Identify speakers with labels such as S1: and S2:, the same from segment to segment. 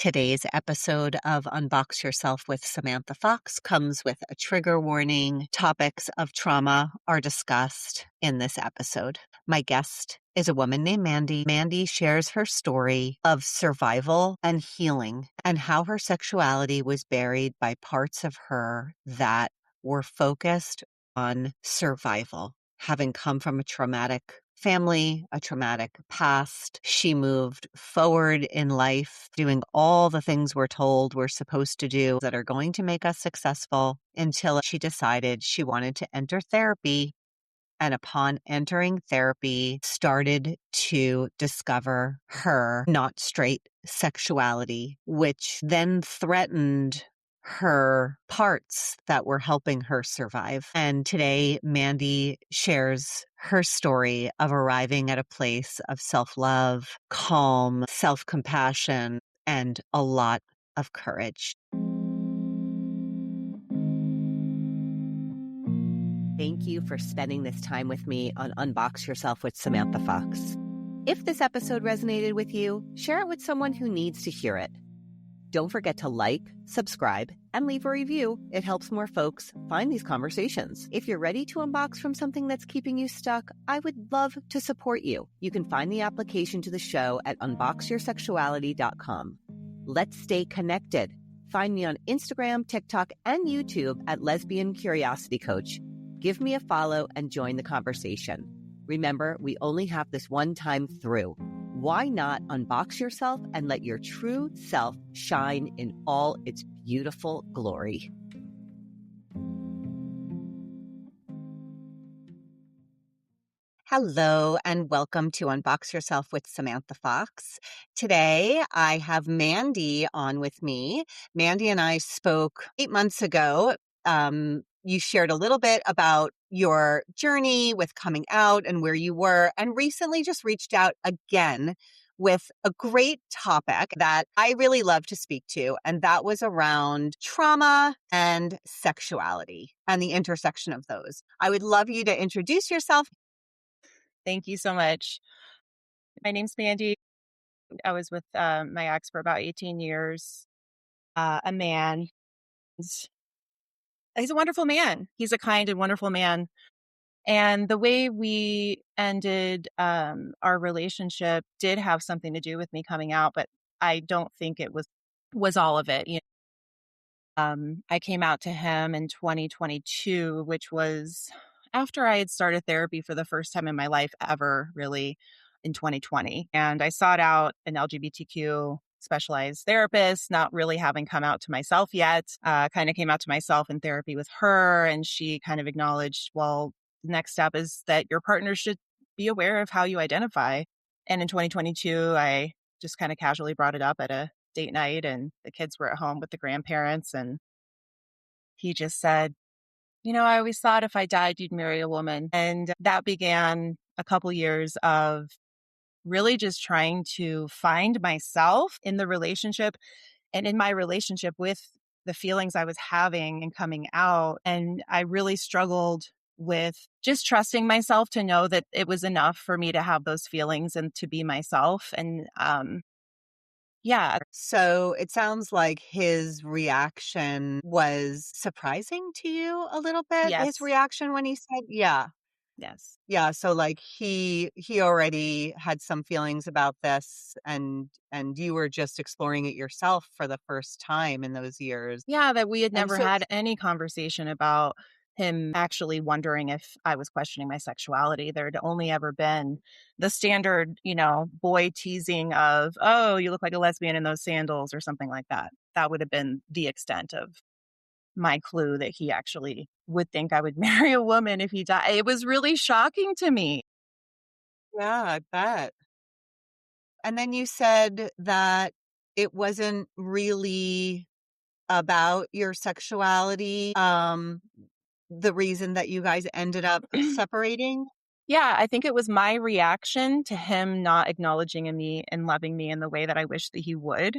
S1: Today's episode of Unbox Yourself with Samantha Fox comes with a trigger warning. Topics of trauma are discussed in this episode. My guest is a woman named Mandy. Mandy shares her story of survival and healing and how her sexuality was buried by parts of her that were focused on survival. Having come from a traumatic family, a traumatic past, she moved forward in life, doing all the things we're told we're supposed to do that are going to make us successful until she decided she wanted to enter therapy. And upon entering therapy, started to discover her not straight sexuality, which then threatened her parts that were helping her survive. And today, Mandy shares her story of arriving at a place of self-love, calm, self-compassion, and a lot of courage. Thank you for spending this time with me on Unbox Yourself with Samantha Fox. If this episode resonated with you, share it with someone who needs to hear it. Don't forget to like, subscribe, and leave a review. It helps more folks find these conversations. If you're ready to unbox from something that's keeping you stuck, I would love to support you. You can find the application to the show at unboxyoursexuality.com. Let's stay connected. Find me on Instagram, TikTok, and YouTube at Lesbian Curiosity Coach. Give me a follow and join the conversation. Remember, we only have this one time through. Why not unbox yourself and let your true self shine in all its beautiful glory? Hello and welcome to Unbox Yourself with Samantha Fox. Today I have Mandy on with me. Mandy and I spoke 8 months ago. You shared a little bit about your journey with coming out and where you were, and recently just reached out again with a great topic that I really love to speak to, and that was around trauma and sexuality and the intersection of those. I would love you to introduce yourself.
S2: Thank you so much. My name's Mandy. I was with my ex for about 18 years. A man. He's a wonderful man. He's a kind and wonderful man. And the way we ended our relationship did have something to do with me coming out, but I don't think it was all of it. I came out to him in 2022, which was after I had started therapy for the first time in my life ever, really, in 2020. And I sought out an LGBTQ specialized therapist, not really having come out to myself yet. Kind of came out to myself in therapy with her, and she kind of acknowledged, well, the next step is that your partner should be aware of how you identify. And in 2022, I just kind of casually brought it up at a date night, and the kids were at home with the grandparents, and he just said, I always thought if I died, you'd marry a woman. And that began a couple years of really just trying to find myself in the relationship and in my relationship with the feelings I was having and coming out. And I really struggled with just trusting myself to know that it was enough for me to have those feelings and to be myself. And yeah.
S1: So it sounds like his reaction was surprising to you a little bit. His
S2: Yes.
S1: reaction when he said, yeah.
S2: Yes.
S1: Yeah, so like he already had some feelings about this and you were just exploring it yourself for the first time in those years.
S2: Yeah, that we had
S1: And
S2: never
S1: so
S2: had any conversation about him actually wondering if I was questioning my sexuality. There had only ever been the standard, boy teasing of, oh, you look like a lesbian in those sandals or something like that. That would have been the extent of my clue that he actually would think I would marry a woman if he died. It was really shocking to me.
S1: yeah, I bet. And then you said that it wasn't really about your sexuality, the reason that you guys ended up separating.
S2: Yeah, I think it was my reaction to him not acknowledging me and loving me in the way that I wish that he would.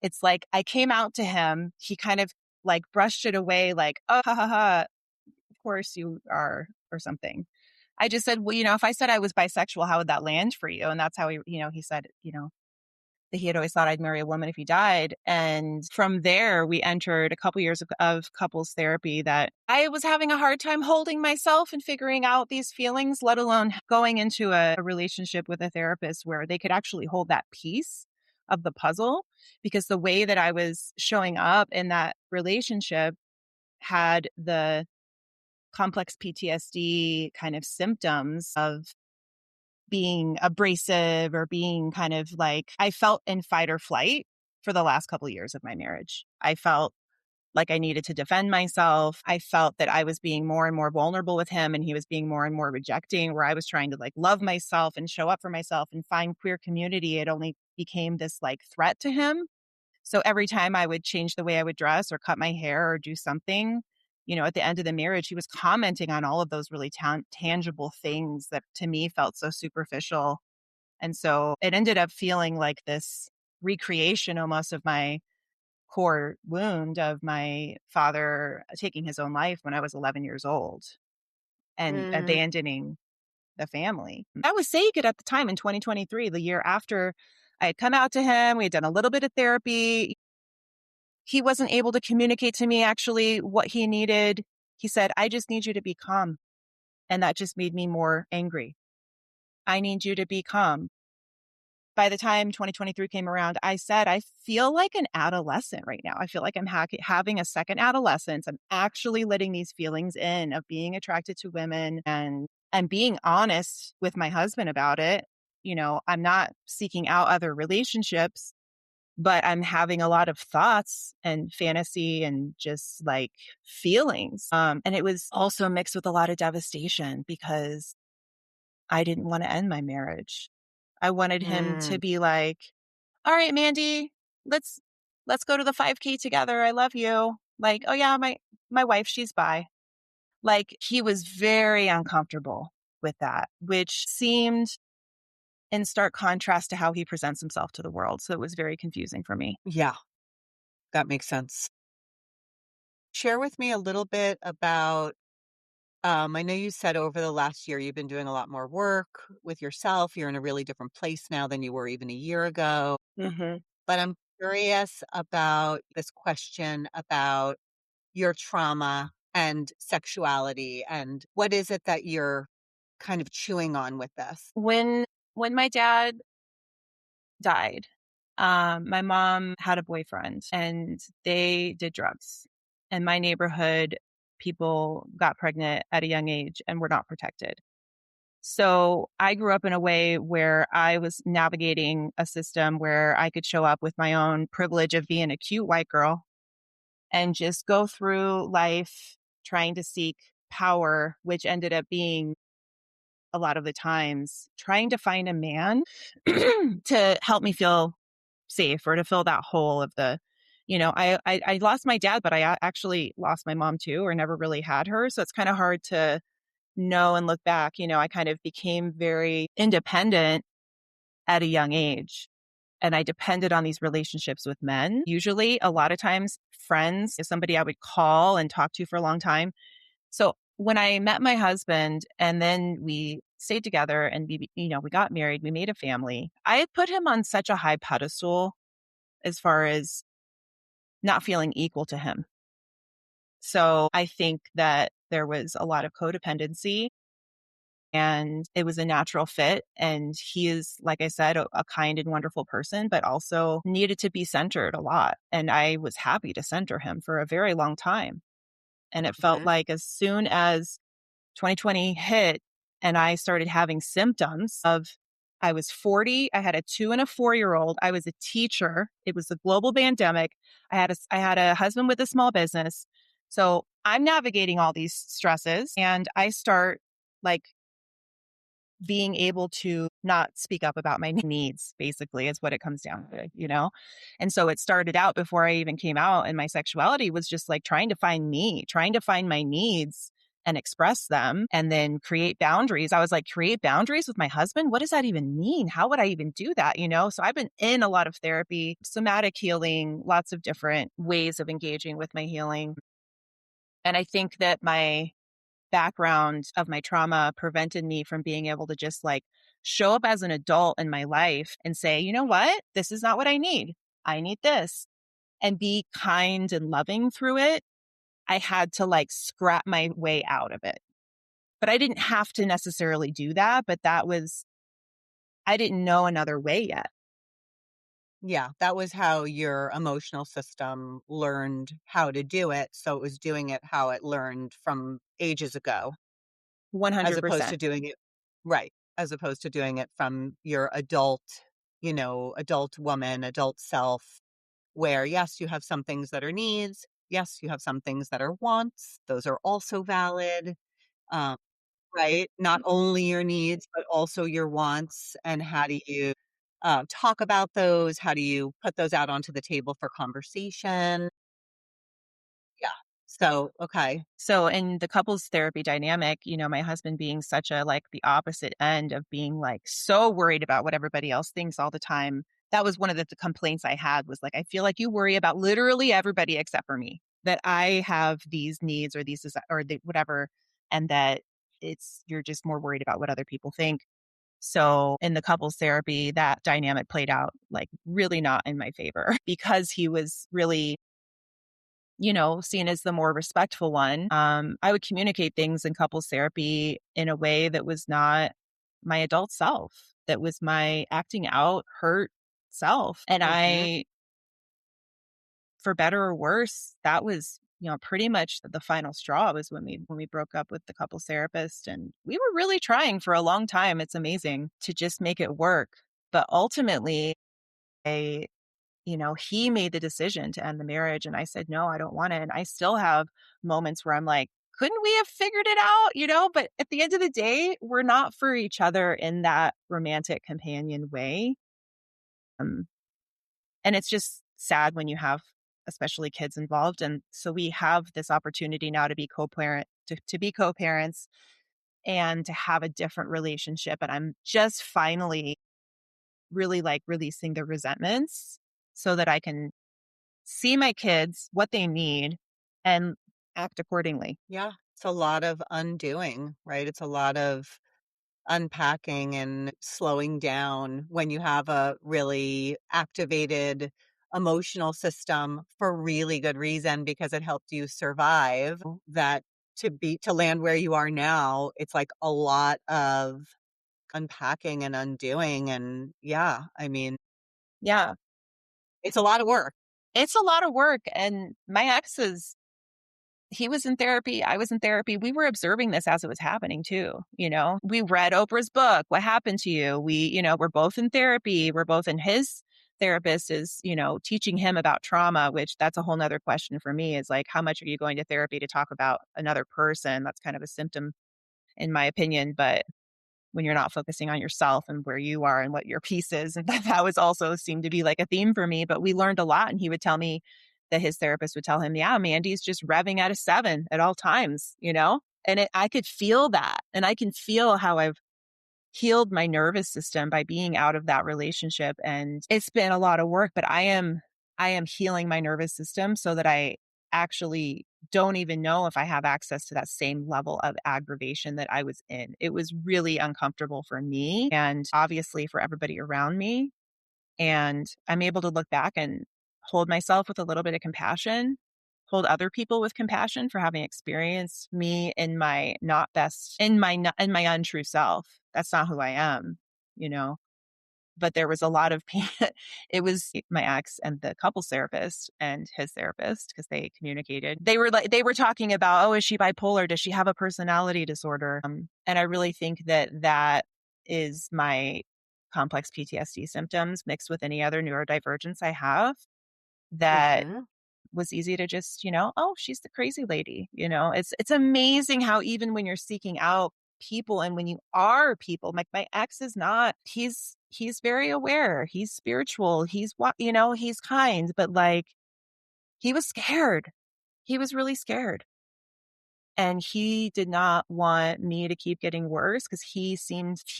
S2: It's like I came out to him, he kind of like brushed it away like, "Oh, ha, ha, ha, of course you are," or something. I just said, "Well, if I said I was bisexual, how would that land for you?" And that's how he said, He had always thought I'd marry a woman if he died. And from there, we entered a couple years of couples therapy that I was having a hard time holding myself and figuring out these feelings, let alone going into a relationship with a therapist where they could actually hold that piece of the puzzle. Because the way that I was showing up in that relationship had the complex PTSD kind of symptoms of being abrasive or being kind of like, I felt in fight or flight for the last couple of years of my marriage. I felt like I needed to defend myself. I felt that I was being more and more vulnerable with him and he was being more and more rejecting, where I was trying to like love myself and show up for myself and find queer community. It only became this like threat to him. So every time I would change the way I would dress or cut my hair or do something, at the end of the marriage, he was commenting on all of those really tangible things that to me felt so superficial. And so it ended up feeling like this recreation almost of my core wound of my father taking his own life when I was 11 years old and
S1: Mm,
S2: abandoning the family. I was saying it at the time in 2023, the year after I had come out to him. We had done a little bit of therapy. He wasn't able to communicate to me actually what he needed. He said, I just need you to be calm. And that just made me more angry. I need you to be calm. By the time 2023 came around, I said, I feel like an adolescent right now. I feel like I'm having a second adolescence. I'm actually letting these feelings in of being attracted to women and being honest with my husband about it. I'm not seeking out other relationships, but I'm having a lot of thoughts and fantasy and just like feelings. And it was also mixed with a lot of devastation because I didn't want to end my marriage. I wanted him to
S1: mm,
S2: be like, all right, Mandy, let's go to the 5K together. I love you. Like, oh yeah, my wife, she's bi. Like he was very uncomfortable with that, which seemed in stark contrast to how he presents himself to the world. So it was very confusing for me.
S1: yeah, that makes sense. Share with me a little bit about, I know you said over the last year you've been doing a lot more work with yourself. You're in a really different place now than you were even a year ago.
S2: Hmm.
S1: But I'm curious about this question about your trauma and sexuality, and what is it that you're kind of chewing on with this?
S2: When my dad died, my mom had a boyfriend and they did drugs. In my neighborhood, people got pregnant at a young age and were not protected. So I grew up in a way where I was navigating a system where I could show up with my own privilege of being a cute white girl and just go through life trying to seek power, which ended up being a lot of the times trying to find a man to help me feel safe or to fill that hole of I lost my dad, but I actually lost my mom too, or never really had her. So it's kind of hard to know and look back. I kind of became very independent at a young age. And I depended on these relationships with men. Usually, a lot of times, friends is somebody I would call and talk to for a long time. So when I met my husband and then we stayed together and we got married, we made a family. I had put him on such a high pedestal as far as not feeling equal to him. So I think that there was a lot of codependency and it was a natural fit. And he is, like I said, a kind and wonderful person, but also needed to be centered a lot. And I was happy to center him for a very long time. And it felt
S1: Mhm.
S2: like as soon as 2020 hit and I started having symptoms of I was 40, I had a 2 and a 4-year-old, I was a teacher, it was a global pandemic. I had a husband with a small business. So I'm navigating all these stresses and I start like being able to not speak up about my needs, basically, is what it comes down to. And so it started out before I even came out, and my sexuality was just like trying to find me, trying to find my needs and express them and then create boundaries. I was like, create boundaries with my husband? What does that even mean? How would I even do that? So I've been in a lot of therapy, somatic healing, lots of different ways of engaging with my healing. And I think that my background of my trauma prevented me from being able to just like show up as an adult in my life and say, you know what? This is not what I need. I need this. And be kind and loving through it. I had to like scrap my way out of it. But I didn't have to necessarily do that. But I didn't know another way yet.
S1: Yeah, that was how your emotional system learned how to do it. So it was doing it how it learned from ages ago, as opposed
S2: 100%.
S1: to doing it right, as opposed to doing it from your adult, adult woman, adult self, where yes, you have some things that are needs. Yes, you have some things that are wants. Those are also valid. Um, right? Not only your needs, but also your wants. And how do you talk about those? How do you put those out onto the table for conversation? Yeah. So, okay.
S2: So in the couples therapy dynamic, my husband being such a like the opposite end of being like so worried about what everybody else thinks all the time. That was one of the complaints I had was like, I feel like you worry about literally everybody except for me, that I have these needs or or the whatever, and that you're just more worried about what other people think. So in the couples therapy, that dynamic played out like really not in my favor because he was really seen as the more respectful one. I would communicate things in couples therapy in a way that was not my adult self, that was my acting out, hurt self. And
S1: Hmm.
S2: for better or worse, that was, pretty much the final straw was when we broke up with the couples therapist. And we were really trying for a long time. It's amazing to just make it work. But ultimately, I he made the decision to end the marriage. And I said, no, I don't want it. And I still have moments where I'm like, couldn't we have figured it out? But at the end of the day, we're not for each other in that romantic companion way. Um, and it's just sad when you have, especially kids involved. And so we have this opportunity now to be to be co-parents and to have a different relationship. And I'm just finally really like releasing the resentments so that I can see my kids, what they need, and act accordingly.
S1: Yeah. It's a lot of undoing, right? It's a lot of unpacking and slowing down when you have a really activated emotional system for really good reason because it helped you survive that to land where you are now. It's like a lot of unpacking and undoing. And yeah, I mean,
S2: Yeah,
S1: it's a lot of work.
S2: it's a lot of work. And my he was in therapy. I was in therapy. We were observing this as it was happening too. We read Oprah's book, What Happened to You? We're both in therapy. We're both in his therapist is, teaching him about trauma, which that's a whole nother question for me is like, how much are you going to therapy to talk about another person? That's kind of a symptom in my opinion. But when you're not focusing on yourself and where you are and what your piece is. And that was also seemed to be like a theme for me. But we learned a lot. And he would tell me that his therapist would tell him, yeah, Mandy's just revving at a 7 at all times, And I could feel that. And I can feel how I've healed my nervous system by being out of that relationship. And it's been a lot of work, but I am healing my nervous system so that I actually don't even know if I have access to that same level of aggravation that I was in. It was really uncomfortable for me and obviously for everybody around me. And I'm able to look back and hold myself with a little bit of compassion, hold other people with compassion for having experienced me in my not best, in my untrue self. That's not who I am, you know? But there was a lot of pain. It was my ex and the couples therapist and his therapist because they communicated. They were talking about, oh, is she bipolar? Does she have a personality disorder? And I really think that is my complex PTSD symptoms mixed with any other neurodivergence I have that
S1: Hmm.
S2: was easy to just, oh, she's the crazy lady. It's amazing how even when you're seeking out people and when you are people, like my ex is not, he's very aware, he's spiritual, he's what, he's kind, but like he was scared. He was really scared. And he did not want me to keep getting worse because he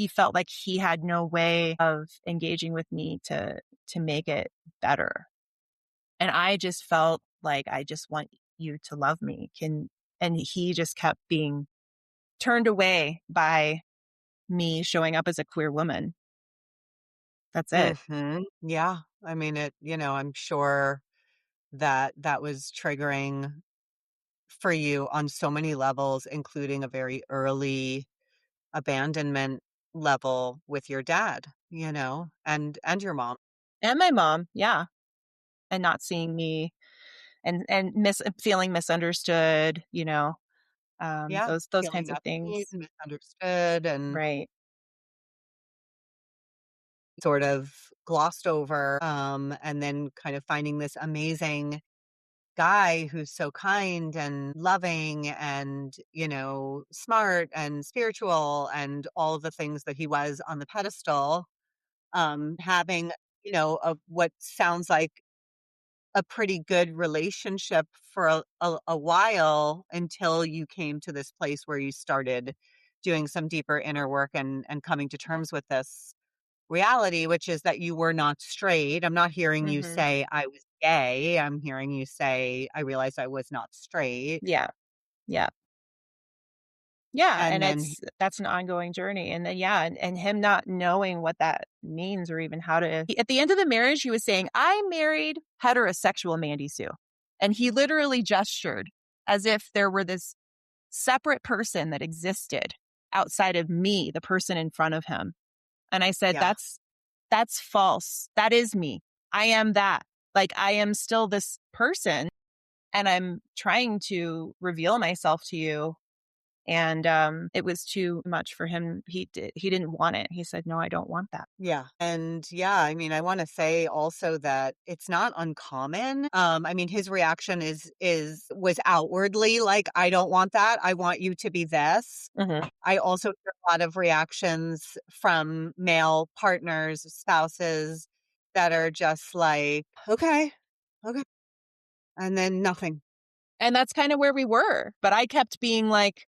S2: felt like he had no way of engaging with me to make it better. And I just felt like I just want you to love me. And he just kept being turned away by me showing up as a queer woman. That's it.
S1: Yeah. I mean, I'm sure that that was triggering for you on so many levels, including a very early abandonment level with your dad, and your mom.
S2: And my mom, yeah, and not seeing me and feeling misunderstood,
S1: Yeah,
S2: those
S1: feeling
S2: kinds of
S1: not seen,
S2: things.
S1: misunderstood, and
S2: Right.
S1: sort of glossed over, and then kind of finding this amazing guy who's so kind and loving and, smart and spiritual and all of the things that he was on the pedestal, having, what sounds like a pretty good relationship for a while until you came to this place where you started doing some deeper inner work and coming to terms with this reality, which is that you were not straight. I'm not hearing you
S2: Mhm.
S1: say I was gay. I'm hearing you say I realized I was not straight.
S2: Yeah. Yeah. Yeah,
S1: And
S2: and
S1: then,
S2: that's an ongoing journey, and then yeah, and him not knowing what that means or even how to at the end of the marriage, he was saying, "I married heterosexual Mandy Sue." And he literally gestured as if there were this separate person that existed outside of me, the person in front of him. And I said,
S1: yeah,
S2: That's false. That is me. I am that. Like I am still this person and I'm trying to reveal myself to you." And it was too much for him. He didn't want it. He said, "No, I don't want that."
S1: yeah. And yeah, I mean, I want to say also that it's not uncommon. I mean, his reaction was outwardly like, I don't want that. I want you to be this.
S2: Mhm.
S1: I also hear a lot of reactions from male partners, spouses that are just like, okay, okay. And then nothing.
S2: And that's kind of where we were. But I kept being like,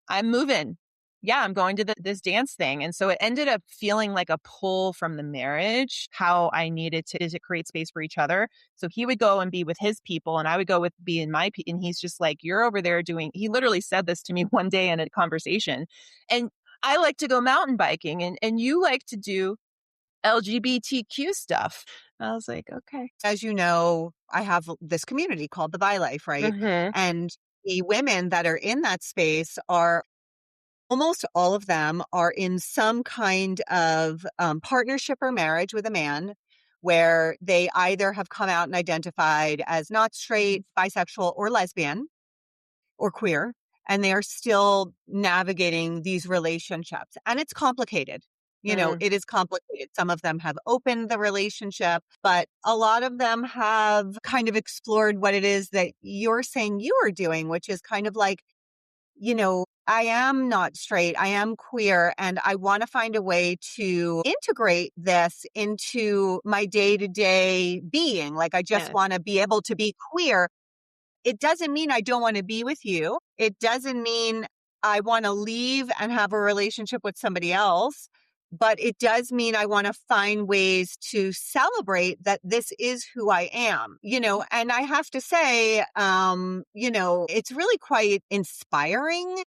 S2: "I'm moving. Yeah, I'm going to this dance thing." And so it ended up feeling like a pull from the marriage, how I needed to create space for each other. So he would go and be with his people and I would go with be in my and he's just like, "You're over there doing," he literally said this to me one day in a conversation. "And I like to go mountain biking and you like to do LGBTQ stuff." I was like, "Okay."
S1: As you know, I have this community called the Bi Life, right?
S2: Mhm.
S1: And the women that are in that space are almost all of them are in some kind of partnership or marriage with a man where they either have come out and identified as not straight, bisexual, or lesbian or queer, and they are still navigating these relationships. And it's complicated.
S2: Mm.
S1: It is complicated. Some of them have opened the relationship, but a lot of them have kind of explored what it is that you're saying you are doing, which is kind of like, I am not straight, I am queer, and I want to find a way to integrate this into my day to day being. Like, I just
S2: Yeah.
S1: want to be able to be queer. It doesn't mean I don't want to be with you. It doesn't mean I want to leave and have a relationship with somebody else. But it does mean I want to find ways to celebrate that this is who I am, and I have to say, it's really quite inspiring,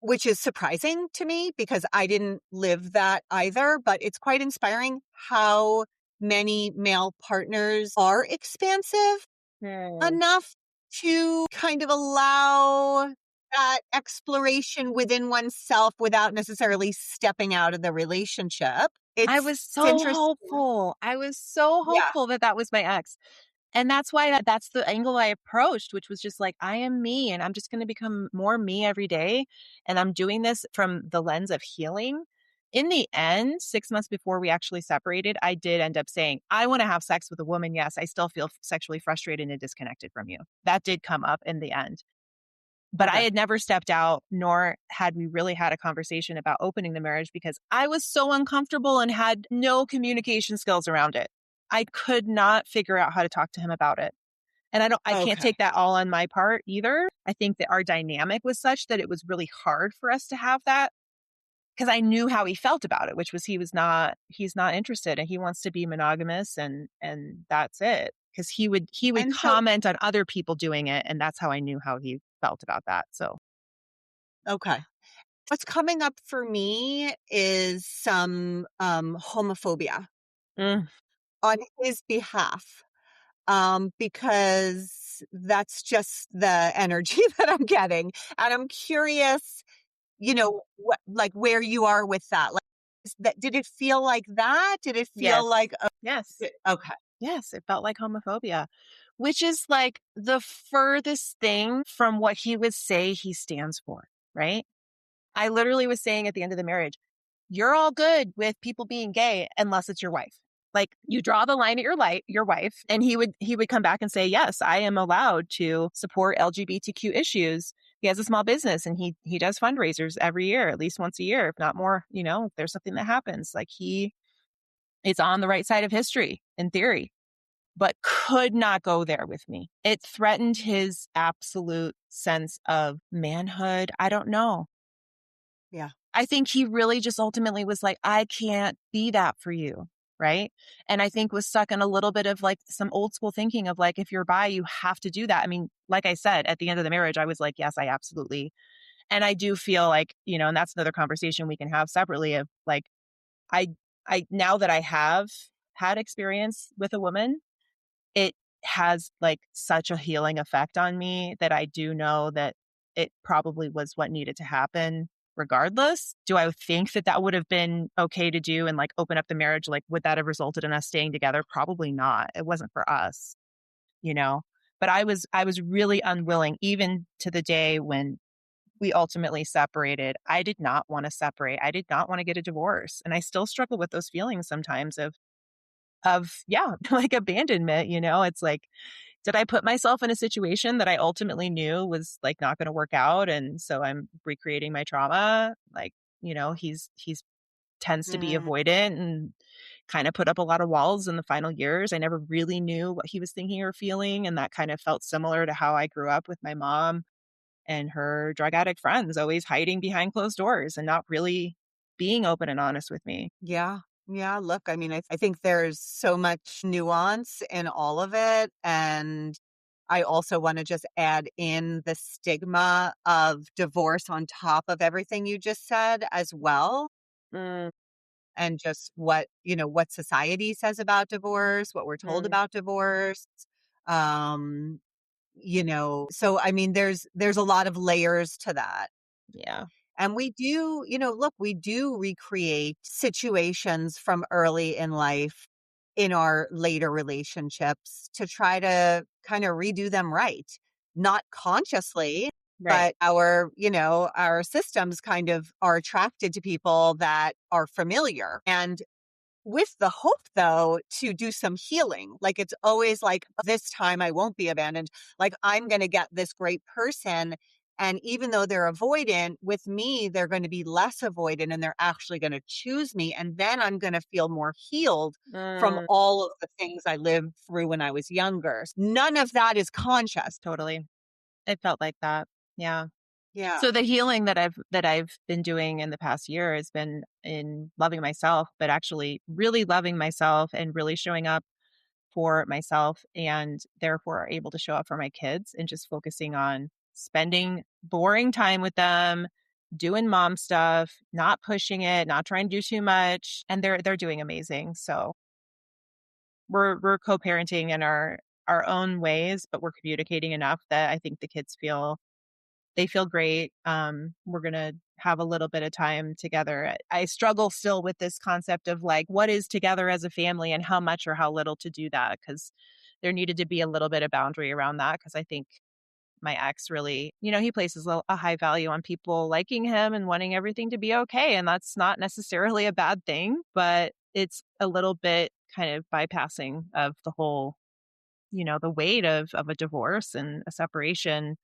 S1: which is surprising to me because I didn't live that either, but it's quite inspiring how many male partners are expansive
S2: Mm.
S1: enough to kind of allow that exploration within oneself without necessarily stepping out of the relationship.
S2: I
S1: It's
S2: was
S1: it's
S2: so
S1: interesting.
S2: hopeful. I was so
S1: Yeah.
S2: hopeful that that was my ex. And that's why that's the angle I approached, which was just like, I am me and I'm just going to become more me every day. And I'm doing this from the lens of healing. In the end, 6 months before we actually separated, I did end up saying, "I want to have sex with a woman. Yes, I still feel sexually frustrated and disconnected from you." That did come up in the end. But I
S1: Okay.
S2: had never stepped out, nor had we really had a conversation about opening the marriage because I was so uncomfortable and had no communication skills around it. I could not figure out how to talk to him about it. And I can't
S1: Okay.
S2: take that all on my part either. I think that our dynamic was such that it was really hard for us to have that because I knew how he felt about it, which was he's not interested and he wants to be monogamous and that's it. Because he would
S1: And so,
S2: comment on other people doing it, and that's how I knew how he felt about that. So
S1: okay. What's coming up for me is some homophobia
S2: Mm,
S1: on his behalf, because that's just the energy that I'm getting. And I'm curious, what, like, where you are with that. Like, did it feel like that? Did it feel
S2: yes.
S1: like,
S2: Yes.
S1: okay.
S2: Yes, it felt like homophobia, which is like the furthest thing from what he would say he stands for, right? I literally was saying at the end of the marriage, you're all good with people being gay unless it's your wife. Like you draw the line at your wife, and he would come back and say, yes, I am allowed to support LGBTQ issues. He has a small business and he does fundraisers every year, at least once a year, if not more. If there's something that happens, like he is on the right side of history in theory, but could not go there with me. It threatened his absolute sense of manhood. I don't know.
S1: Yeah.
S2: I think he really just ultimately was like, I can't be that for you. Right. And I think was stuck in a little bit of like some old school thinking of like, if you're bi, you have to do that. I mean, like I said, at the end of the marriage, I was like, yes, I absolutely. And I do feel like, and that's another conversation we can have separately of like, I, now that I have had experience with a woman, it has like such a healing effect on me that I do know that it probably was what needed to happen regardless. Do I think that that would have been okay to do and like open up the marriage? Like, would that have resulted in us staying together? Probably not. It wasn't for us, you know? But I was really unwilling, even to the day when we ultimately separated. I did not want to separate. I did not want to get a divorce. And I still struggle with those feelings sometimes of yeah, like abandonment, It's like, did I put myself in a situation that I ultimately knew was like not going to work out? And so I'm recreating my trauma. Like, he's tends to be
S1: Mm,
S2: avoidant and kind of put up a lot of walls in the final years. I never really knew what he was thinking or feeling. And that kind of felt similar to how I grew up with my mom and her drug addict friends, always hiding behind closed doors and not really being open and honest with me.
S1: yeah. Yeah. Look, I mean, I think there's so much nuance in all of it. And I also want to just add in the stigma of divorce on top of everything you just said as well.
S2: Mm,
S1: And just what society says about divorce, what we're told
S2: mm,
S1: about divorce. Um, so I mean, there's a lot of layers to that.
S2: yeah.
S1: And we do, look, we do recreate situations from early in life in our later relationships to try to kind of redo them right. Not consciously,
S2: Right.
S1: but our systems kind of are attracted to people that are familiar. And with the hope, though, to do some healing. Like it's always like, this time I won't be abandoned. Like I'm going to get this great person. And even though they're avoidant, with me, they're going to be less avoidant and they're actually going to choose me. And then I'm going to feel more healed from
S2: Mm,
S1: all of the things I lived through when I was younger. None of that is conscious.
S2: totally. It felt like that. Yeah.
S1: Yeah.
S2: So the healing that I've been doing in the past year has been in loving myself, but actually really loving myself and really showing up for myself and therefore are able to show up for my kids and just focusing on spending boring time with them, doing mom stuff, not pushing it, not trying to do too much, and they're doing amazing. So we're co-parenting in our own ways, but we're communicating enough that I think the kids feel great. We're going to have a little bit of time together. I struggle still with this concept of like, what is together as a family and how much or how little to do that? Because there needed to be a little bit of boundary around that. Because I think my ex really, he places a high value on people liking him and wanting everything to be okay. And that's not necessarily a bad thing, but it's a little bit kind of bypassing of the whole, the weight of a divorce and a separation.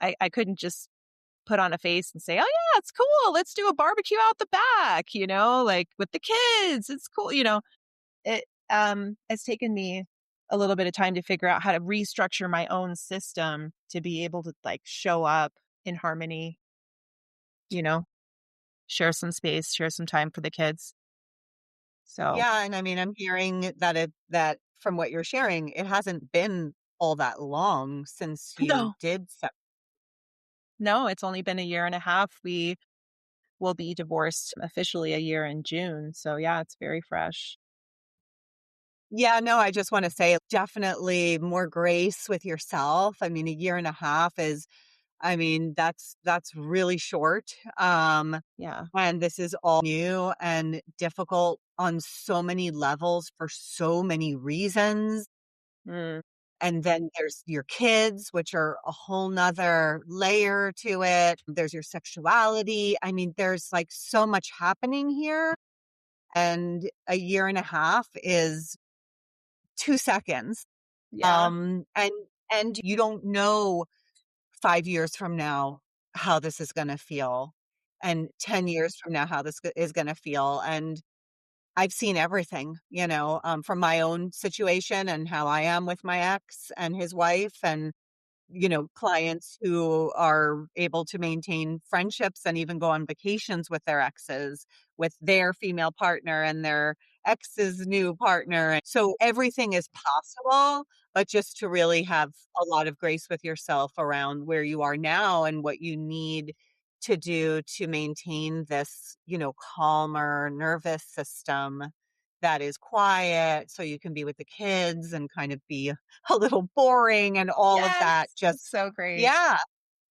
S2: I couldn't just put on a face and say, "Oh yeah, it's cool. Let's do a barbecue out the back," like with the kids. It's cool, it's taken me a little bit of time to figure out how to restructure my own system to be able to like show up in harmony, you know, share some space, share some time for the kids. So,
S1: Yeah. And I mean, I'm hearing that from what you're sharing, it hasn't been all that long since you
S2: no,
S1: did.
S2: no, it's only been a year and a half. will be divorced officially a year in June. So yeah, it's very fresh.
S1: Yeah, no, I just want to say definitely more grace with yourself. I mean, a year and a half is, I mean, that's really short.
S2: Yeah.
S1: And this is all new and difficult on so many levels for so many reasons.
S2: Mm.
S1: And then there's your kids, which are a whole nother layer to it. There's your sexuality. I mean, there's like so much happening here. And a year and a half is 2 seconds.
S2: Yeah.
S1: Um, and and you don't know 5 years from now how this is gonna feel, and 10 years from now how this is gonna feel. And I've seen everything, from my own situation and how I am with my ex and his wife, and clients who are able to maintain friendships and even go on vacations with their exes, with their female partner and their ex's new partner. And so everything is possible, but just to really have a lot of grace with yourself around where you are now and what you need to do to maintain this, calmer nervous system that is quiet so you can be with the kids and kind of be a little boring and all of
S2: Yes.
S1: that.
S2: It's
S1: Just
S2: so great.
S1: yeah.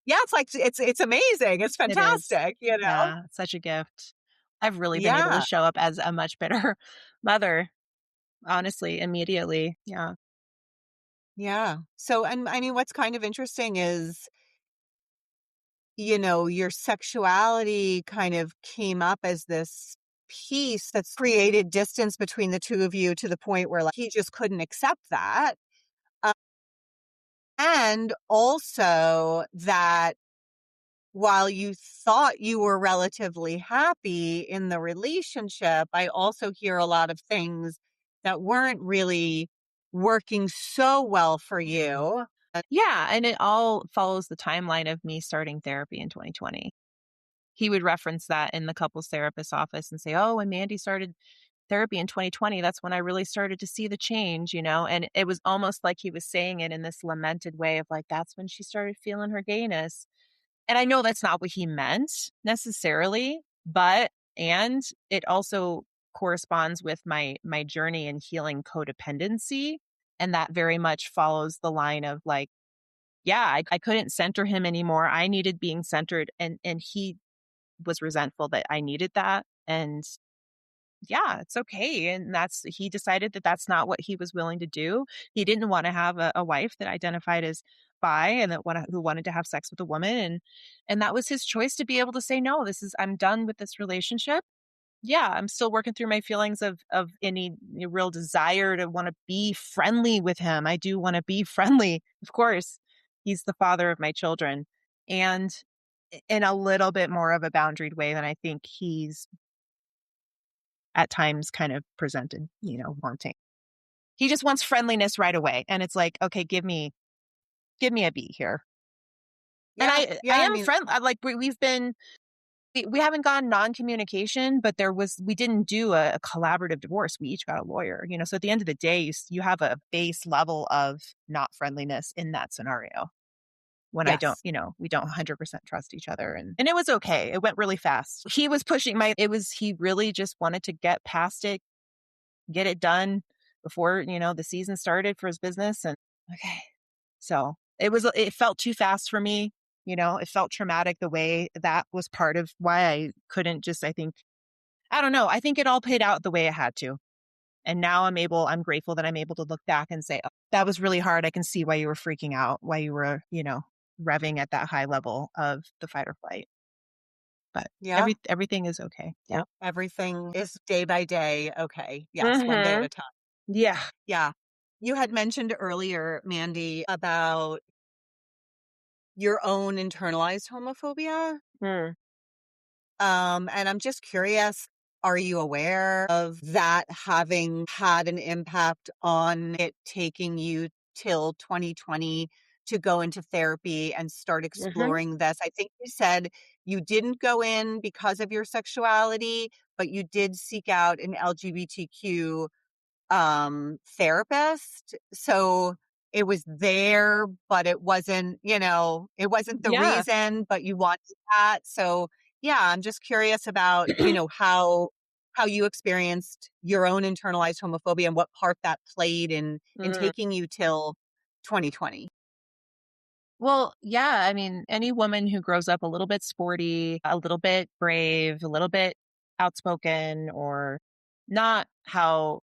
S1: Yeah, it's like it's amazing. It's
S2: It is.
S1: fantastic, you know?
S2: Yeah. It's such a gift. I've really been able to
S1: Yeah.
S2: show up as a much better mother, honestly, immediately. Yeah.
S1: Yeah. So, and I mean, what's kind of interesting is, your sexuality kind of came up as this piece that's created distance between the two of you to the point where like he just couldn't accept that. Uh, and also that while you thought you were relatively happy in the relationship, I also hear a lot of things that weren't really working so well for you.
S2: Yeah. And it all follows the timeline of me starting therapy in 2020. He would reference that in the couples therapist office and say, "Oh, when Mandy started therapy in 2020, that's when I really started to see the change," And it was almost like he was saying it in this lamented way of like, that's when she started feeling her gayness. And I know that's not what he meant necessarily, but and it also corresponds with my journey in healing codependency. And that very much follows the line of like, yeah, I couldn't center him anymore. I needed being centered. And he was resentful that I needed that. And yeah, it's okay. And he decided that that's not what he was willing to do. He didn't want to have a wife that identified as bi and who wanted to have sex with a woman. And that was his choice to be able to say, no, I'm done with this relationship. Yeah, I'm still working through my feelings of any real desire to want to be friendly with him. I do want to be friendly. Of course, he's the father of my children. And in a little bit more of a boundaried way than I think he's at times kind of presented, wanting. He just wants friendliness right away. And it's like, okay, give me a beat here. And
S1: Yeah.
S2: I
S1: Yeah. I
S2: am
S1: mean,
S2: friend like we haven't gone non-communication, but we didn't do a collaborative divorce. We each got a lawyer, so at the end of the day, you have a base level of not friendliness in that scenario. When I don't,
S1: yes.
S2: we don't 100% trust each other. And it was okay. It went really fast. He really just wanted to get past it, get it done before, the season started for his business. And okay. So it felt too fast for me. It felt traumatic the way that was part of why I couldn't just, I don't know. I think it all played out the way it had to. And now I'm grateful that I'm able to look back and say, oh, that was really hard. I can see why you were freaking out, why you were, revving at that high level of the fight or flight. But
S1: Yeah.
S2: everything is okay. Yeah.
S1: Everything is day by day. Okay. Yes. One day at
S2: Hmm.
S1: a time.
S2: Yeah.
S1: Yeah. You had mentioned earlier, Mandy, about your own internalized homophobia.
S2: Mm.
S1: And I'm just curious, are you aware of that having had an impact on it taking you till 2020 to go into therapy and start
S2: Hmm.
S1: exploring this? I think you said you didn't go in because of your sexuality, but you did seek out an LGBTQ therapist. So it was there, but it wasn't, it wasn't the
S2: Yeah.
S1: reason, but you wanted that. So Yeah, I'm just curious about, how you experienced your own internalized homophobia and what part that played in
S2: Mm.
S1: taking you till 2020.
S2: Well, yeah, I mean, any woman who grows up a little bit sporty, a little bit brave, a little bit outspoken, or not how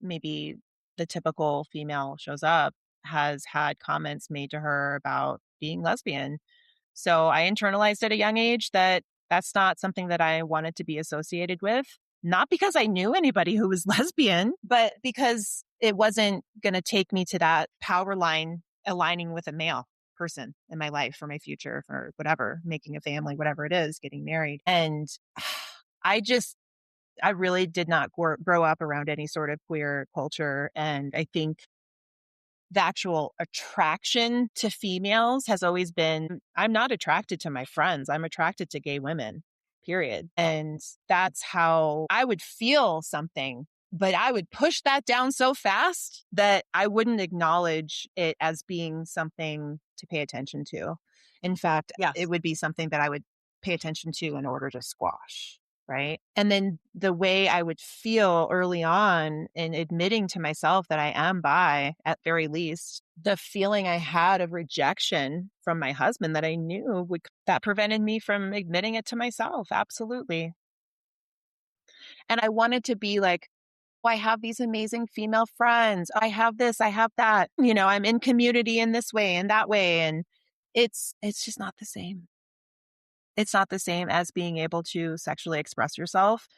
S2: maybe the typical female shows up, has had comments made to her about being lesbian. So I internalized at a young age that that's not something that I wanted to be associated with. Not because I knew anybody who was lesbian, but because it wasn't going to take me to that power line aligning with a male person in my life for my future, for whatever, making a family, whatever it is, getting married. And I just, I really did not grow up around any sort of queer culture. And I think the actual attraction to females has always been, I'm not attracted to my friends. I'm attracted to gay women, period. And that's how I would feel something, but I would push that down so fast that I wouldn't acknowledge it as being something to pay attention to. In fact, it
S1: Yes.
S2: would be something that I would pay attention to in order to squash. Right. And then the way I would feel early on in admitting to myself that I am bi, at very least, the feeling I had of rejection from my husband that I knew that prevented me from admitting it to myself. Absolutely. And I wanted to be like, oh, I have these amazing female friends. I have this, I have that. I'm in community in this way and that way. And it's just not the same. It's not the same as being able to sexually express yourself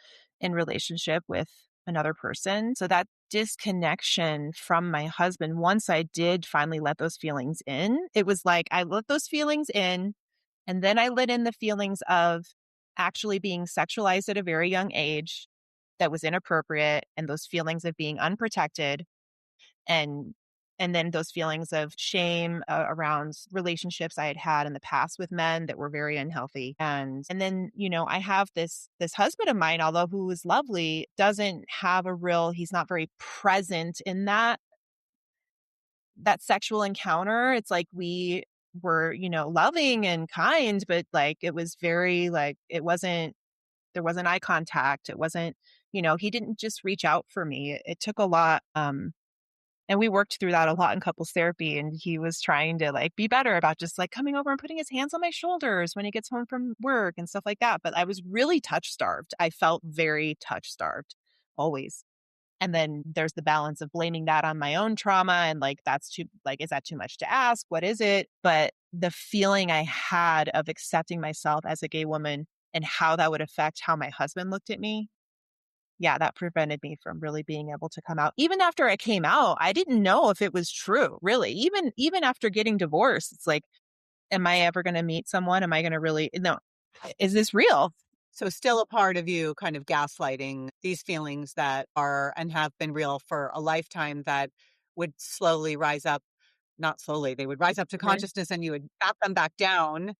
S2: in relationship with another person. So that disconnection from my husband, once I did finally let those feelings in, it was like I let those feelings in, and then I let in the feelings of actually being sexualized at a very young age that was inappropriate, and those feelings of being unprotected, and then those feelings of shame around relationships I had had in the past with men that were very unhealthy. And then I have this husband of mine, although who is lovely, doesn't have he's not very present in that sexual encounter. It's like we were loving and kind, but like it was very like there wasn't eye contact. It wasn't, he didn't just reach out for me. It took a lot. And we worked through that a lot in couples therapy. And he was trying to like be better about just like coming over and putting his hands on my shoulders when he gets home from work and stuff like that. But I was really touch starved. I felt very touch starved always. And then there's the balance of blaming that on my own trauma. And like, is that too much to ask? What is it? But the feeling I had of accepting myself as a gay woman and how that would affect how my husband looked at me, yeah, that prevented me from really being able to come out. Even after I came out, I didn't know if it was true, really. Even after getting divorced, it's like, am I ever going to meet someone? Am I going to really, no, is this real?
S1: So still a part of you kind of gaslighting these feelings that are and have been real for a lifetime that would slowly rise up, not slowly, they would rise up to
S2: Right.
S1: consciousness and you would bat them back down,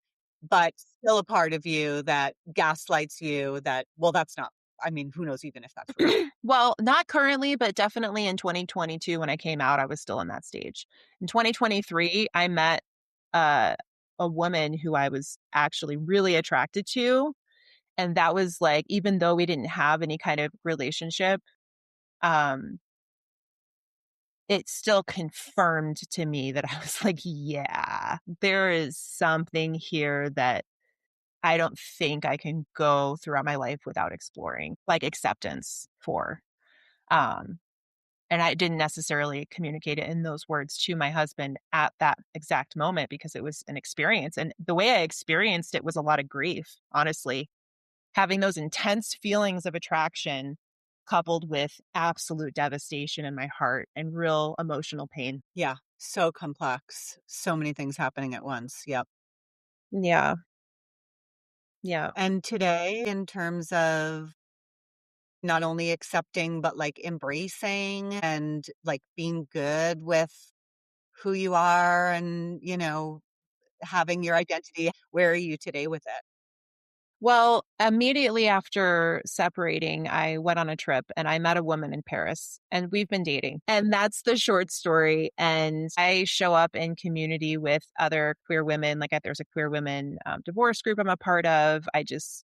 S1: but still a part of you that gaslights you that, well, that's not, I mean, who knows even if that's real.
S2: Well, not currently, but definitely in 2022, when I came out, I was still in that stage. In 2023, I met uh, a woman who I was actually really attracted to. And that was like, even though we didn't have any kind of relationship, um, it still confirmed to me that I was like, yeah, there is something here that I don't think I can go throughout my life without exploring, like acceptance for. Um, and I didn't necessarily communicate it in those words to my husband at that exact moment because it was an experience. And the way I experienced it was a lot of grief, honestly, having those intense feelings of attraction coupled with absolute devastation in my heart and real emotional pain.
S1: Yeah, so complex, so many things happening at once. Yep.
S2: Yeah. Yeah.
S1: And today, in terms of not only accepting, but like embracing and like being good with who you are and, having your identity, where are you today with it?
S2: Well, immediately after separating, I went on a trip and I met a woman in Paris and we've been dating. And that's the short story. And I show up in community with other queer women. Like there's a queer women divorce group I'm a part of. I just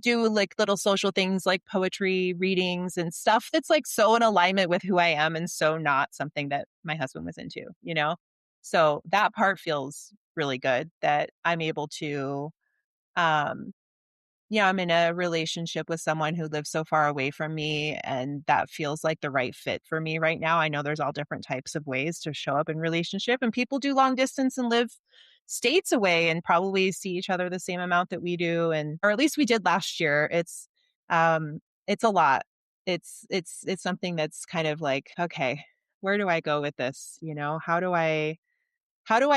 S2: do like little social things like poetry readings and stuff that's like so in alignment with who I am and so not something that my husband was into, you know? So that part feels really good that I'm able to um yeah, I'm in a relationship with someone who lives so far away from me, and that feels like the right fit for me right now. I know there's all different types of ways to show up in relationship, and people do long distance and live states away and probably see each other the same amount that we do, and or at least we did last year. It's a lot. It's something that's kind of like, okay, where do I go with this? You know, how do I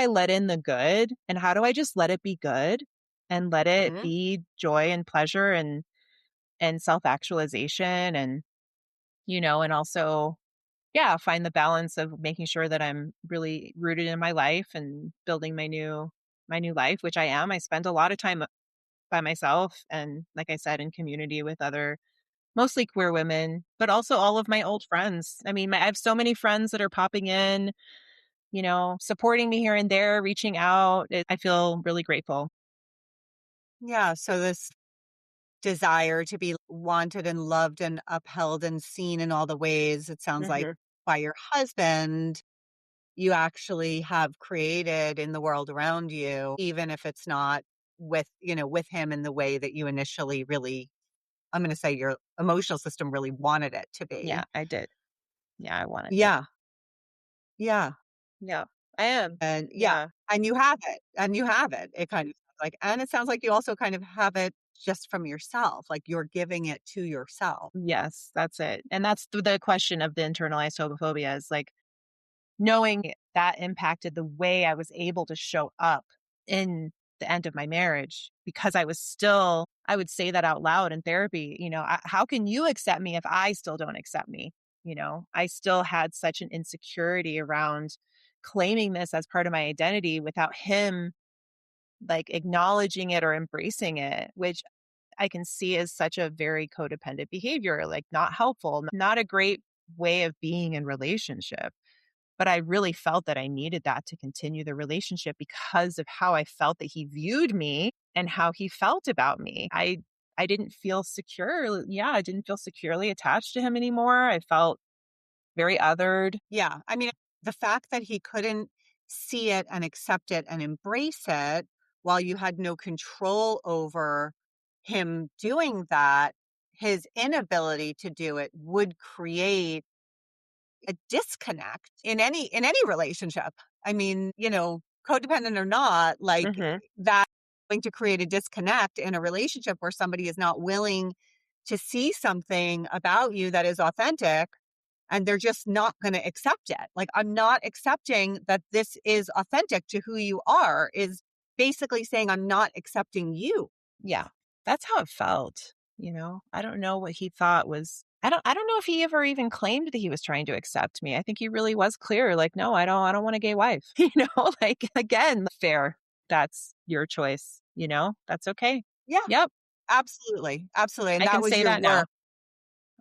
S2: let in the good and how do I just let it be good and let it
S1: Mhm.
S2: be joy and pleasure and self-actualization and and also yeah, find the balance of making sure that I'm really rooted in my life and building my new life, which I am. I spend a lot of time by myself and like I said in community with other mostly queer women, but also all of my old friends. I mean, I have so many friends that are popping in supporting me here and there, reaching out. I feel really grateful.
S1: Yeah. So this desire to be wanted and loved and upheld and seen in all the ways, it sounds like
S2: Mhm.
S1: by your husband, you actually have created in the world around you, even if it's not with him in the way that you initially really, I'm going to say your emotional system really wanted it to
S2: Yeah,
S1: be.
S2: I did. Yeah, I wanted it.
S1: Yeah. Yeah.
S2: Yeah, I am.
S1: And yeah.
S2: Yeah.
S1: And you have it. And you have it. It kind of sounds like, and it sounds like you also kind of have it just from yourself. Like you're giving it to yourself.
S2: Yes, that's it. And that's the question of the internalized homophobia is like knowing that impacted the way I was able to show up in the end of my marriage because I would say that out loud in therapy, how can you accept me if I still don't accept me? I still had such an insecurity around claiming this as part of my identity without him like acknowledging it or embracing it, which I can see as such a very codependent behavior, like not helpful, not a great way of being in relationship. But I really felt that I needed that to continue the relationship because of how I felt that he viewed me and how he felt about me. I didn't feel secure. Yeah, I didn't feel securely attached to him anymore. I felt very othered.
S1: Yeah. I mean, the fact that he couldn't see it and accept it and embrace it while you had no control over him doing that, his inability to do it would create a disconnect in any relationship. I mean, codependent or not, like
S2: Mhm.
S1: that going to create a disconnect in a relationship where somebody is not willing to see something about you that is authentic and they're just not going to accept it. Like, I'm not accepting that this is authentic to who you are, is basically saying, I'm not accepting you.
S2: Yeah. That's how it felt, I don't know what he thought was I don't know if he ever even claimed that he was trying to accept me. I think he really was clear like, "No, I don't want a gay wife." Like again, fair. That's your choice, That's okay.
S1: Yeah,
S2: Yep.
S1: absolutely. Absolutely. And
S2: I
S1: that
S2: can
S1: was
S2: say
S1: your
S2: that now.
S1: work.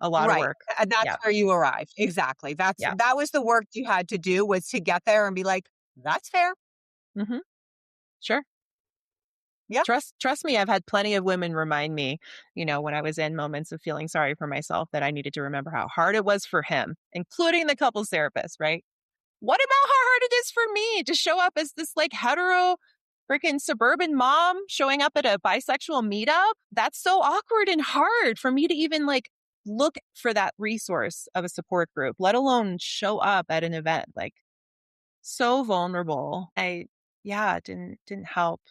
S2: A lot of
S1: Right.
S2: work.
S1: And that's
S2: Yeah.
S1: where you arrived. Exactly.
S2: Yeah.
S1: That was the work you had to do, was to get there and be like, that's fair.
S2: Mhm. Sure.
S1: Yeah.
S2: Trust me, I've had plenty of women remind me, when I was in moments of feeling sorry for myself that I needed to remember how hard it was for him, including the couples therapist, right? What about how hard it is for me to show up as this like hetero freaking suburban mom showing up at a bisexual meetup? That's so awkward and hard for me to even like look for that resource of a support group, let alone show up at an event. Like so vulnerable. Yeah, it didn't help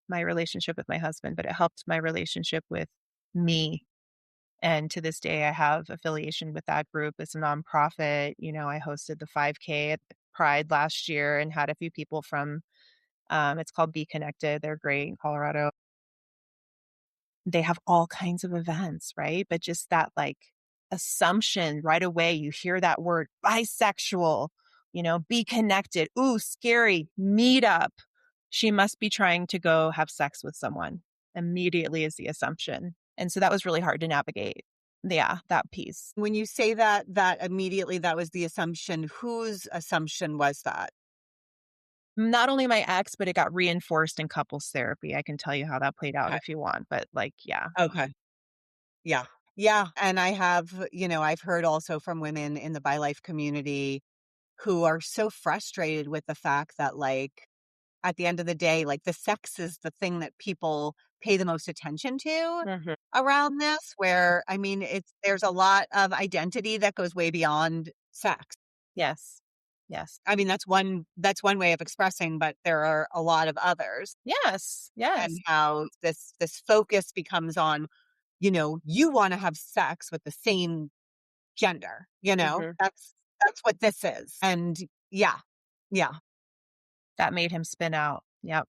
S2: my relationship with my husband, but it helped my relationship with me. And to this day, I have affiliation with that group. It's a nonprofit. I hosted the 5K at Pride last year and had a few people from, it's called Be Connected. They're great in Colorado. They have all kinds of events, right? But just that like assumption right away, you hear that word bisexual, be connected. Ooh, scary, meet up. She must be trying to go have sex with someone. immediately is the assumption. And so that was really hard to navigate. Yeah, that piece.
S1: When you say that immediately that was the assumption, whose assumption was that?
S2: Not only my ex, but it got reinforced in couples therapy. I can tell you how that played out
S1: Okay.
S2: if you want, but like, yeah.
S1: Okay. Yeah. Yeah. And I have, I've heard also from women in the bi life community who are so frustrated with the fact that, like, at the end of the day, like, the sex is the thing that people pay the most attention to
S2: Mhm.
S1: around this, where, I mean, there's a lot of identity that goes way beyond sex.
S2: Yes. Yes.
S1: I mean, that's one way of expressing, but there are a lot of others,
S2: Yes.
S1: and
S2: Yes.
S1: how this focus becomes on, you wanna have sex with the same gender,
S2: Mhm.
S1: That's what this is, and yeah, yeah,
S2: That made him spin out. Yep.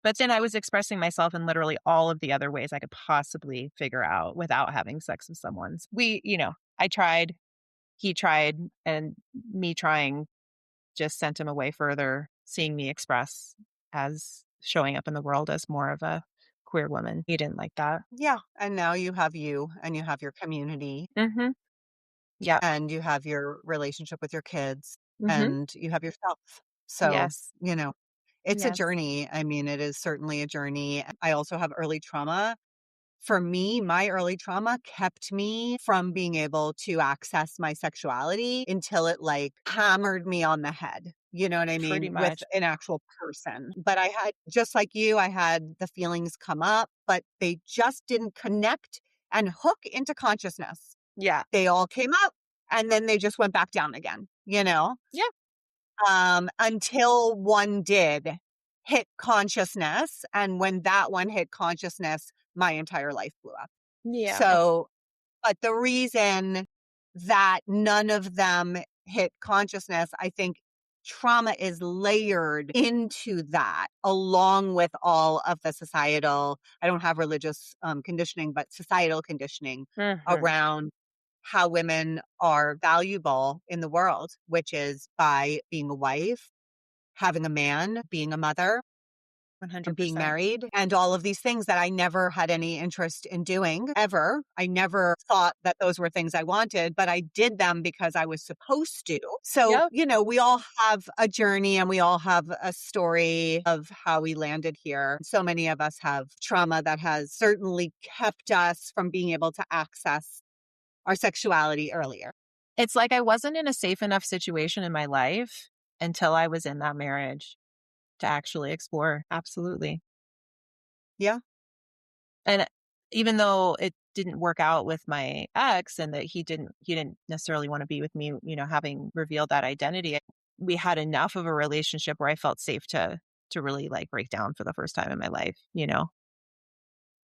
S2: But then I was expressing myself in literally all of the other ways I could possibly figure out without having sex with someone. I tried, he tried, and me trying just sent him away further, seeing me express as showing up in the world as more of a queer woman. He didn't like that.
S1: yeah, and now you have you, and you have your community,
S2: Mhm. Yep.
S1: and you have your relationship with your kids,
S2: Mhm.
S1: and you have yourself. So,
S2: Yes.
S1: it's a
S2: Yes.
S1: journey. I mean, it is certainly a journey. I also have early trauma. For me, my early trauma kept me from being able to access my sexuality until it, like, hammered me on the head. You know what I
S2: Pretty
S1: mean? With
S2: much.
S1: an actual person. But I had, just like you, I had the feelings come up, but they just didn't connect and hook into consciousness.
S2: Yeah.
S1: They all came up and then they just went back down again,
S2: Yeah.
S1: until one did hit consciousness. And when that one hit consciousness, my entire life blew up.
S2: Yeah.
S1: So, but the reason that none of them hit consciousness, I think trauma is layered into that, along with all of the societal, I don't have religious conditioning, but societal conditioning
S2: Mhm.
S1: around how women are valuable in the world, which is by being a wife, having a man, being a mother, being
S2: 100%.
S1: married, and all of these things that I never had any interest in doing ever. I never thought that those were things I wanted, but I did them because I was supposed to. So,
S2: Yep.
S1: we all have a journey and we all have a story of how we landed here. So many of us have trauma that has certainly kept us from being able to access our sexuality earlier.
S2: It's like I wasn't in a safe enough situation in my life until I was in that marriage to actually explore. Absolutely.
S1: Yeah.
S2: And even though it didn't work out with my ex and that he didn't necessarily want to be with me, having revealed that identity, we had enough of a relationship where I felt safe to really like break down for the first time in my life.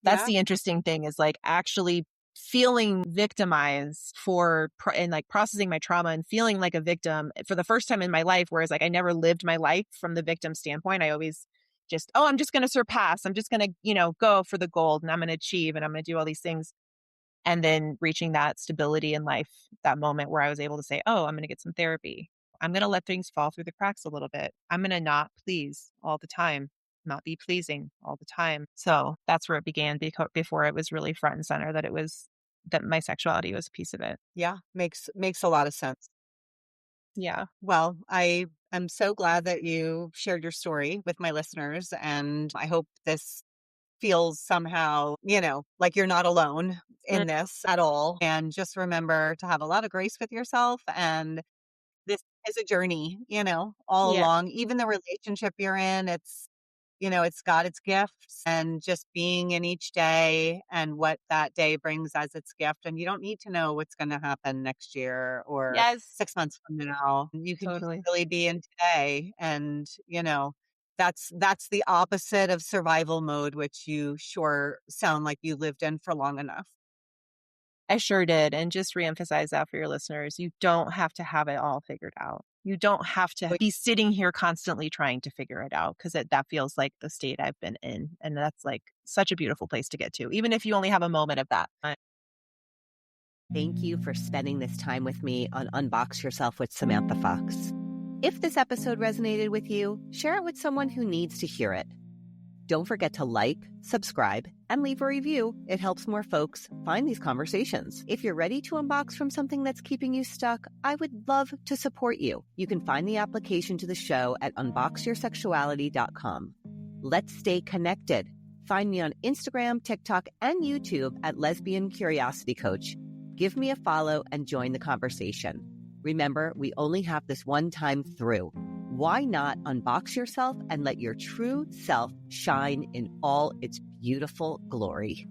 S2: That's
S1: Yeah.
S2: the interesting thing is like actually feeling victimized and like processing my trauma and feeling like a victim for the first time in my life. Whereas like I never lived my life from the victim standpoint. I always I'm just going to surpass. I'm just going to, go for the gold and I'm going to achieve and I'm going to do all these things. And then reaching that stability in life, that moment where I was able to say, oh, I'm going to get some therapy. I'm going to let things fall through the cracks a little bit. I'm going to not please all the time, not be pleasing all the time. So that's where it began before it was really front and center that my sexuality was a piece of it.
S1: Yeah. Makes a lot of sense.
S2: Yeah.
S1: Well, I am so glad that you shared your story with my listeners, and I hope this feels somehow, like you're not alone
S2: Mm.
S1: in this at all. And just remember to have a lot of grace with yourself. And this is a journey, all
S2: Yeah.
S1: along. Even the relationship you're in, it's got its gifts, and just being in each day and what that day brings as its gift. And you don't need to know what's going to happen next year or
S2: Yes.
S1: 6 months from now. You can just
S2: Totally.
S1: really be in today. And, that's the opposite of survival mode, which you sure sound like you lived in for long enough.
S2: I sure did. And just reemphasize that for your listeners. You don't have to have it all figured out. You don't have to be sitting here constantly trying to figure it out because that feels like the state I've been in. And that's like such a beautiful place to get to, even if you only have a moment of that.
S1: Thank you for spending this time with me on Unbox Yourself with Samantha Fox. If this episode resonated with you, share it with someone who needs to hear it. Don't forget to like, subscribe, and leave a review. It helps more folks find these conversations. If you're ready to unbox from something that's keeping you stuck, I would love to support you. You can find the application to the show at unboxyoursexuality.com. Let's stay connected. Find me on Instagram, TikTok, and YouTube at Lesbian Curiosity Coach. Give me a follow and join the conversation. Remember, we only have this one time through. Why not unbox yourself and let your true self shine in all its beautiful glory?